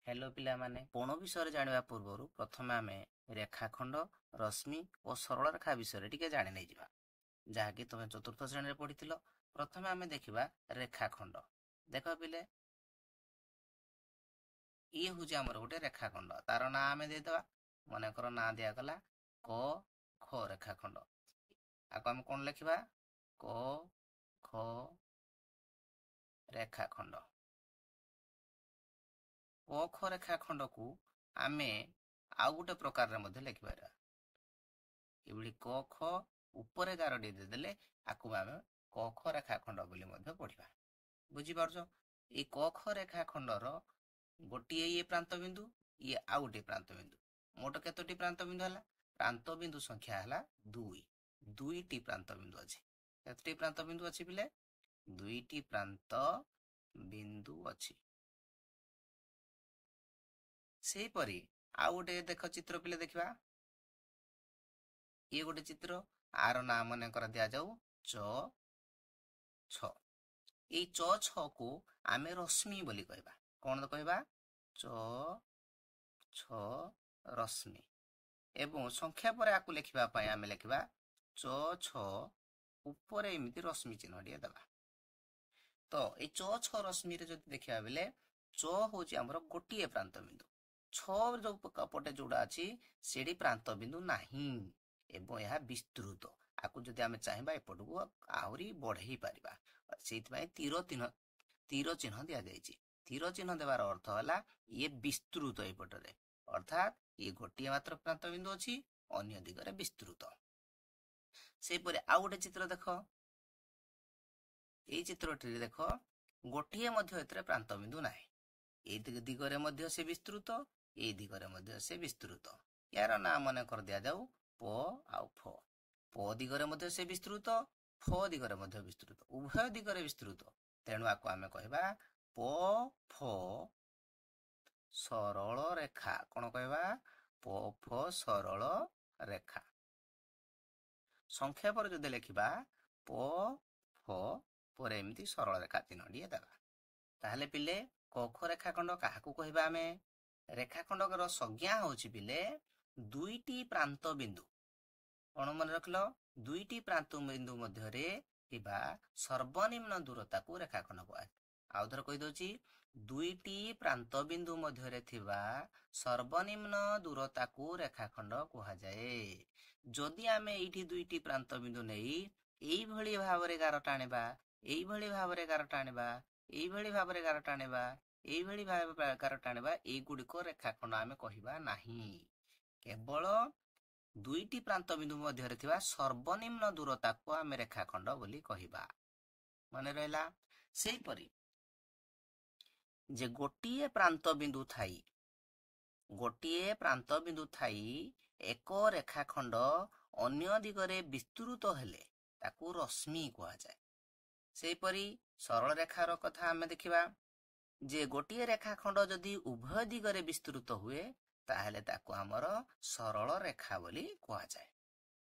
Hello पिलामाने कोण विषय जानिबा पूर्वरु प्रथमे आमे रेखाखंड रश्मि और सरल रेखा विषय टिके जानि नै जिबा जहाँकि तुम चतुर्थ श्रेणी पढ़ी। प्रथमे आमे देखिबा रेखाखंड। देख पिले ये हूँ आमर गोटे रेखाखंड तार ना आमे देदेबा मनकर ना दिया गला क ख रेखाखंड। आको आमे कोन लिखिबा क ख रेखाखंड। क ख रेखाखंड को आमे आउ गोटे प्रकार रे मध्ये लिखि पारा। एबडी क ख ऊपर गारडी देदेले आकु आमे क ख रेखाखंड बोली मध्ये पढिबा। बुझी पारछो ए क ख रेखाखंड रो गोटिए ये प्रांत बिंदु ये आउ गोटे प्रांत बिंदु मोट केतोटी प्रांत बिंदु हला प्रांत बिंदु संख्या हला 2 दुईटी प्रांत बिंदु अछि। केतोटी प्रांत बिंदु अछि बिले दुईटी प्रांत बिंदु अछि। सेही परी आउ गोटे देख चित्र पिले देखिबा ये गोटे चित्र आर नाम मन कर दिया जाऊ च छ। ए च छ को आमे रश्मि बोली कहबा। कोन कहबा च छ रश्मि एवं संख्या पर आकु लिखिबा पय आमे लिखिबा च छ ऊपर एमिति रश्मि चिन्ह दिया दबा। तो ए च छ रश्मि रे जदि देखिबा बेले च होची हमर गोटिए प्रांत बिंदु छ जो पटे जोड़ा अछि सेडी प्रांत बिंदु नाही एवं यह विस्तृत आकु जदि आमे चाहिबा एपटको आहुरी बढ़ेई परिबा सेति पय तीर चिन्ह दिया जायछि। तीर चिन्ह देबार अर्थ होला ये विस्तृत एपटरे अर्थात ये गोटिए मात्र प्रांत बिंदु अछि अन्य दिगरे विस्तृत। से परे आ गोटे चित्र देखो ए चित्रटी देखो गोटिए मध्य एतरे प्रांत बिंदु नाही ए दिगरे मध्य से विस्तृत ए दिगरे मध्य से विस्तृत। यार नाम मन कर दिया जाऊ प आउ फ। प दिगरे मध्य से विस्तृत फ दिगरे मध्य विस्तृत उभय दिगरे विस्तृत तेणु आको आमे कहबा प फ सरल रेखा। कोन कहबा प फ सरल रेखा। संख्या पर जदि लिखिबा प फ पर एमिति सरल रेखा चिन्ह दिए देबा। ताहले पिले क ख रेखाखंड काहाकू कहबा आमे रेखाखंडकर संज्ञा होछि पिले दुईटी प्रांत बिंदु। कोन मन रखलो दुईटी प्रांत बिंदु मध्यरे थिबा सर्वनिम्न दूरता को रेखाखंड कहै। आउधर कहि दोछि दुईटी प्रांत बिंदु मध्यरे थिबा सर्वनिम्न दूरता को रेखाखंड कहा जाए। जदि आमे एठी दुईटी प्रांत बिंदु नेई एई भली भाबरे गार टाणेबा एई भली भाबरे गार टाणेबा एई भली भाबरे गार टाणेबा एई भली भाबरे गार टाणेबा एई गुडी को रेखाखंड आमे कहिबा नाही। केवल दुईटी प्रांत बिंदु मध्यरे थिबा सर्वनिम्न दूरता को आमे रेखाखंड बोली कहिबा। माने रहला सेही परी जे गोटिए प्रांत बिंदु थाई एक रेखाखंड अन्य दिगरे विस्तृत हेले ताकू रश्मि कहा जाए। सेही परी सरल रेखार कथा आमे देखिबा जे गोटिए रेखाखंड जदि उभय दिगरे विस्तृत हुए ताहले ताकू हमर सरल रेखा बोली कहा जाए।